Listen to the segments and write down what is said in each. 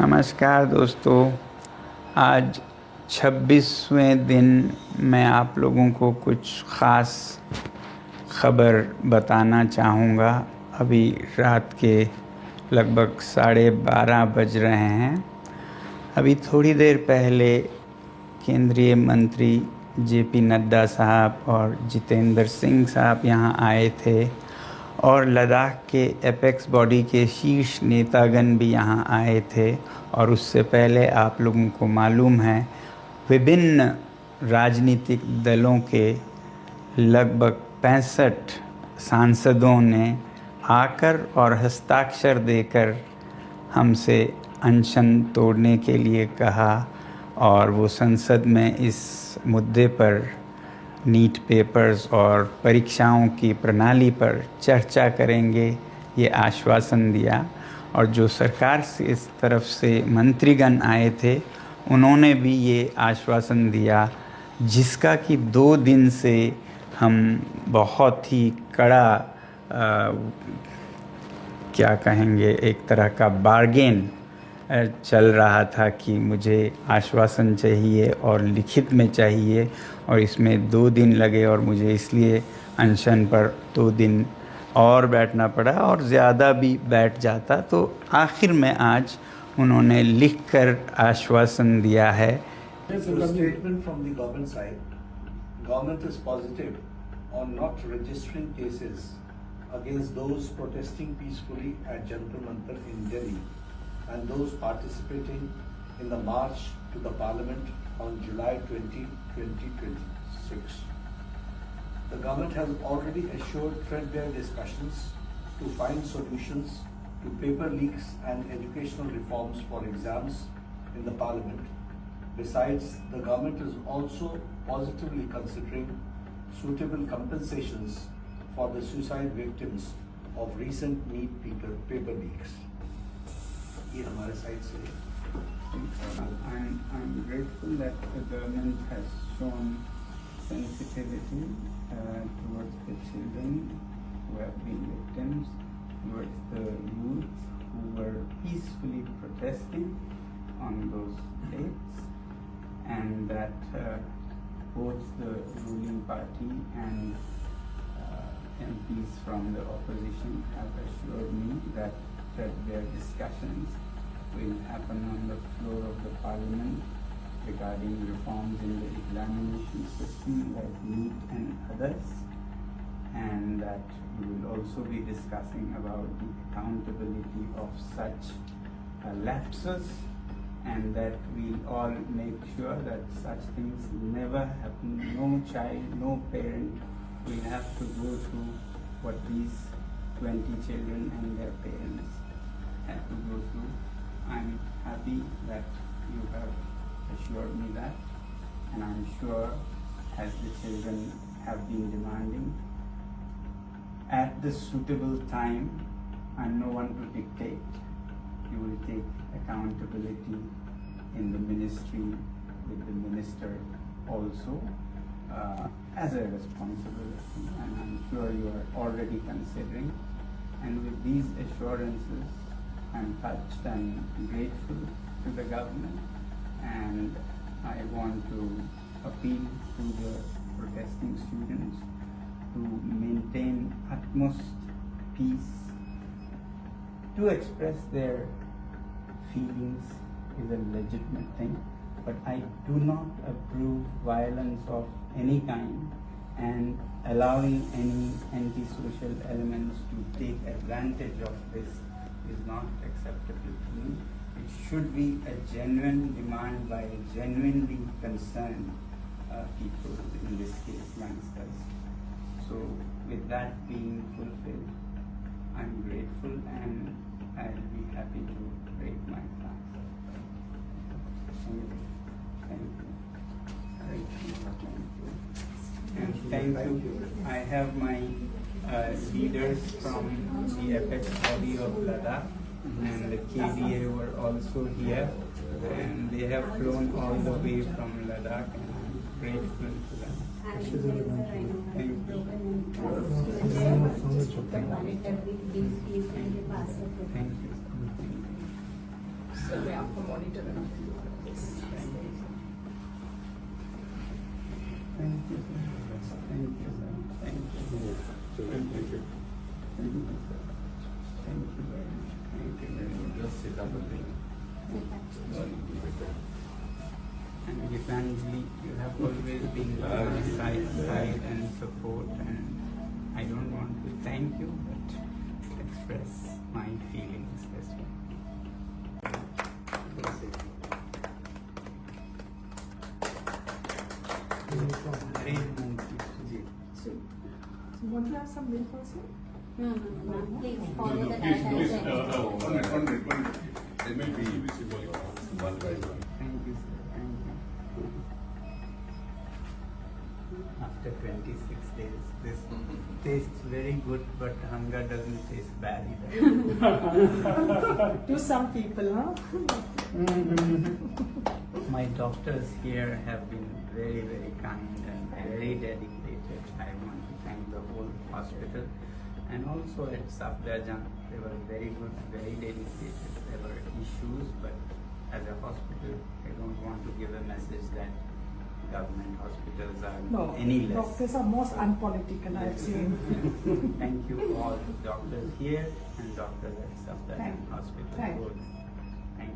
नमस्कार दोस्तों। आज 26वें दिन मैं आप लोगों को कुछ ख़ास खबर बताना चाहूँगा। अभी रात के लगभग 12:30 बज रहे हैं। अभी थोड़ी देर पहले केंद्रीय मंत्री जेपी नड्डा साहब और जितेंद्र सिंह साहब यहाँ आए थे और लद्दाख के एपेक्स बॉडी के शीर्ष नेतागण भी यहाँ आए थे। और उससे पहले आप लोगों को मालूम है विभिन्न राजनीतिक दलों के लगभग 65 सांसदों ने आकर और हस्ताक्षर देकर हमसे अनशन तोड़ने के लिए कहा और वो संसद में इस मुद्दे पर नीट पेपर्स और परीक्षाओं की प्रणाली पर चर्चा करेंगे, ये आश्वासन दिया। और जो सरकार से इस तरफ से मंत्रीगण आए थे उन्होंने भी ये आश्वासन दिया, जिसका कि 2 दिन से हम बहुत ही कड़ा क्या कहेंगे, एक तरह का बार्गेन चल रहा था कि मुझे आश्वासन चाहिए और लिखित में चाहिए, और इसमें 2 दिन लगे और मुझे इसलिए अनशन पर 2 दिन और बैठना पड़ा, और ज़्यादा भी बैठ जाता तो आखिर में आज उन्होंने लिखकर आश्वासन दिया है। Statement from the government side, government is positive on not registering cases against those protesting peacefully at Jantar Mantar in Delhi and those participating in the march to the parliament on July 20, 2026. The government has already assured threadbare discussions to find solutions to paper leaks and educational reforms for exams in the parliament. Besides, the government is also positively considering suitable compensations for the suicide victims of recent NEET paper leaks. ये हमारे side से I'm grateful that the government has shown sensitivity towards the children who have been victims, towards the youth who were peacefully protesting on those dates, and that both the ruling party and MPs from the opposition have assured me that their discussions will happen on the floor of the parliament regarding reforms in the examination system like NEET and others, and that we will also be discussing about the accountability of such lapses, and that we all make sure that such things never happen. No child, no parent will have to go through what these 20 children and their parents had to go through. I'm happy that you have assured me that, and I'm sure, as the children have been demanding, at the suitable time, I'm no one to dictate, you will take accountability in the ministry with the minister also as a responsibility, and I'm sure you are already considering. And with these assurances, I'm touched and grateful to the government, and I want to appeal to the protesting students to maintain utmost peace. To express their feelings is a legitimate thing, but I do not approve violence of any kind, and allowing any antisocial elements to take advantage of this is not acceptable to me. It should be a genuine demand by genuinely concerned people, in this case youngsters. So with that being fulfilled, I'm grateful and I'll be happy to break my fast. Thank you. I have my leaders from the apex body of Ladakh, and the KDA were also here, and they have flown all the way from Ladakh, and I'm grateful to them. Thank you. Thank you. Sir मैं आपको monitor Thank you, sir. Thank you, sir. Thank you. Thank you. Thank you, sir. Thank you very much. Thank you very much. Just sit up and think. And Gitanji, you have always been by my side and support, and I don't want to thank you, but express my feelings this way. So want to have some milk also? No, please follow the Please, please, directions. one minute. There may be visible one by one. Thank you, sir. Thank you. After 26 days, this tastes very good, but hunger doesn't taste bad either. To some people, huh? My doctors here have been very, very kind and very dedicated. I want to thank the whole hospital, and also at Safdarjung, they were very good, very dedicated. There were issues, but as a hospital, I don't want to give a message that government hospitals are No, any less. doctors are most unpolitical, I have seen. Thank you all doctors here and doctors at Safdarjung Thank you. Hospital. Thank you. both. Thank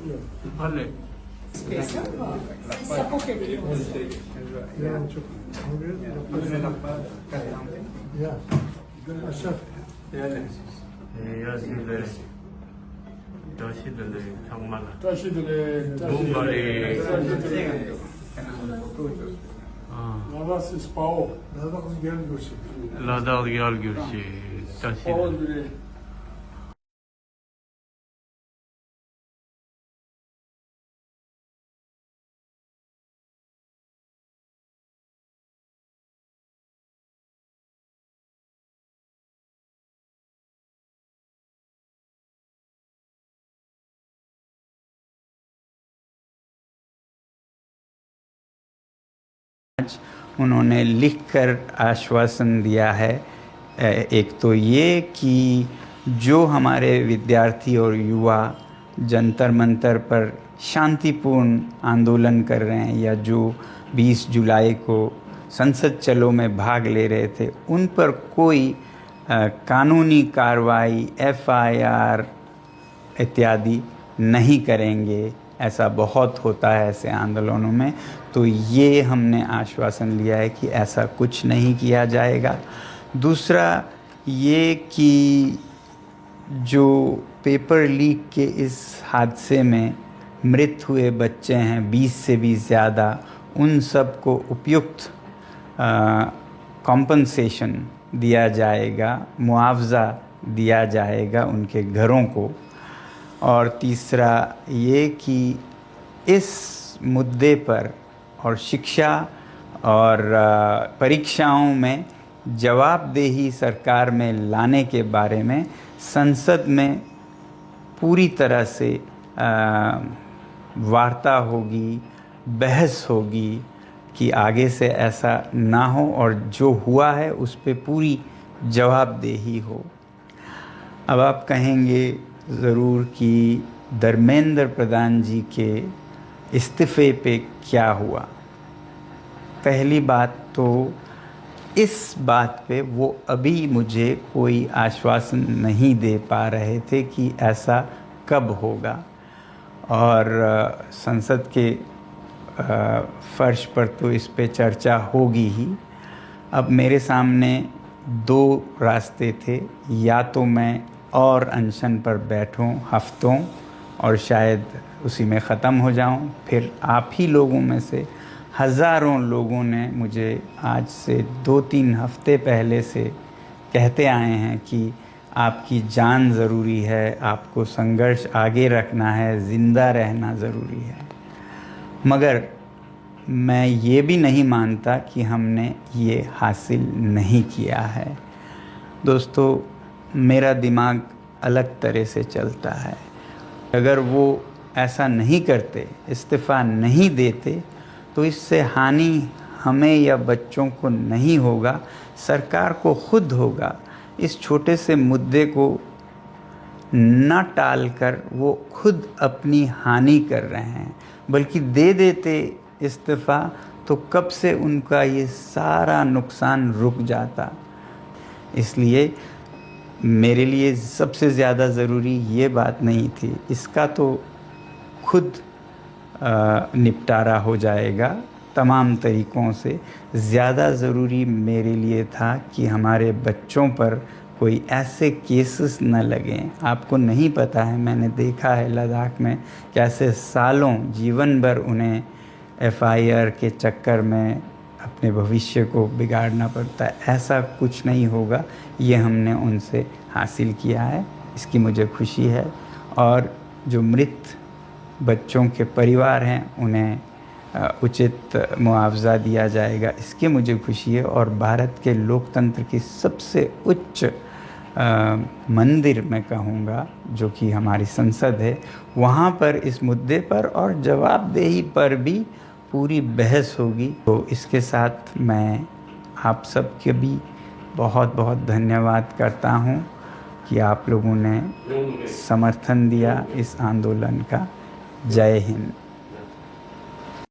you. Vale. Space, huh? Suffocating. Navas spał, navas gelmiyor się. Nadal Yargürsi, Spał bile. आज उन्होंने लिखकर आश्वासन दिया है। एक तो ये कि जो हमारे विद्यार्थी और युवा जंतर मंतर पर शांतिपूर्ण आंदोलन कर रहे हैं या जो 20 जुलाई को संसद चलो में भाग ले रहे थे, उन पर कोई कानूनी कार्रवाई, FIR इत्यादि नहीं करेंगे। ऐसा बहुत होता है ऐसे आंदोलनों में, तो ये हमने आश्वासन लिया है कि ऐसा कुछ नहीं किया जाएगा। दूसरा ये कि जो पेपर लीक के इस हादसे में मृत हुए बच्चे हैं 20 से भी ज़्यादा, उन सब को उपयुक्त कॉम्पनसेशन दिया जाएगा, मुआवज़ा दिया जाएगा उनके घरों को। और तीसरा ये कि इस मुद्दे पर और शिक्षा और परीक्षाओं में जवाबदेही सरकार में लाने के बारे में संसद में पूरी तरह से वार्ता होगी, बहस होगी कि आगे से ऐसा ना हो और जो हुआ है उस पे पूरी जवाबदेही हो। अब आप कहेंगे ज़रूर कि धर्मेंद्र प्रधान जी के इस्तीफ़े पे क्या हुआ। पहली बात तो इस बात पे वो अभी मुझे कोई आश्वासन नहीं दे पा रहे थे कि ऐसा कब होगा, और संसद के फर्श पर तो इस पे चर्चा होगी ही। अब मेरे सामने दो रास्ते थे, या तो मैं और अनशन पर बैठूं हफ्तों और शायद उसी में ख़त्म हो जाऊं। फिर आप ही लोगों में से हज़ारों लोगों ने मुझे आज से 2-3 हफ्ते पहले से कहते आए हैं कि आपकी जान ज़रूरी है, आपको संघर्ष आगे रखना है, ज़िंदा रहना ज़रूरी है। मगर मैं ये भी नहीं मानता कि हमने ये हासिल नहीं किया है। दोस्तों, मेरा दिमाग अलग तरह से चलता है। अगर वो ऐसा नहीं करते, इस्तीफ़ा नहीं देते, तो इससे हानि हमें या बच्चों को नहीं होगा, सरकार को खुद होगा। इस छोटे से मुद्दे को न टालकर वो खुद अपनी हानि कर रहे हैं, बल्कि दे देते इस्तीफ़ा तो कब से उनका ये सारा नुकसान रुक जाता। इसलिए मेरे लिए सबसे ज़्यादा ज़रूरी ये बात नहीं थी, इसका तो खुद निपटारा हो जाएगा तमाम तरीक़ों से। ज़्यादा ज़रूरी मेरे लिए था कि हमारे बच्चों पर कोई ऐसे केसेस न लगें। आपको नहीं पता है, मैंने देखा है लद्दाख में कैसे सालों जीवन भर उन्हें FIR के चक्कर में अपने भविष्य को बिगाड़ना पड़ता है। ऐसा कुछ नहीं होगा, ये हमने उनसे हासिल किया है, इसकी मुझे खुशी है। और जो मृत बच्चों के परिवार हैं उन्हें उचित मुआवजा दिया जाएगा, इसकी मुझे खुशी है। और भारत के लोकतंत्र की सबसे उच्च मंदिर मैं कहूँगा, जो कि हमारी संसद है, वहाँ पर इस मुद्दे पर और जवाबदेही पर भी पूरी बहस होगी। तो इसके साथ मैं आप सबके भी बहुत बहुत धन्यवाद करता हूँ कि आप लोगों ने समर्थन दिया इस आंदोलन का। जय हिंद।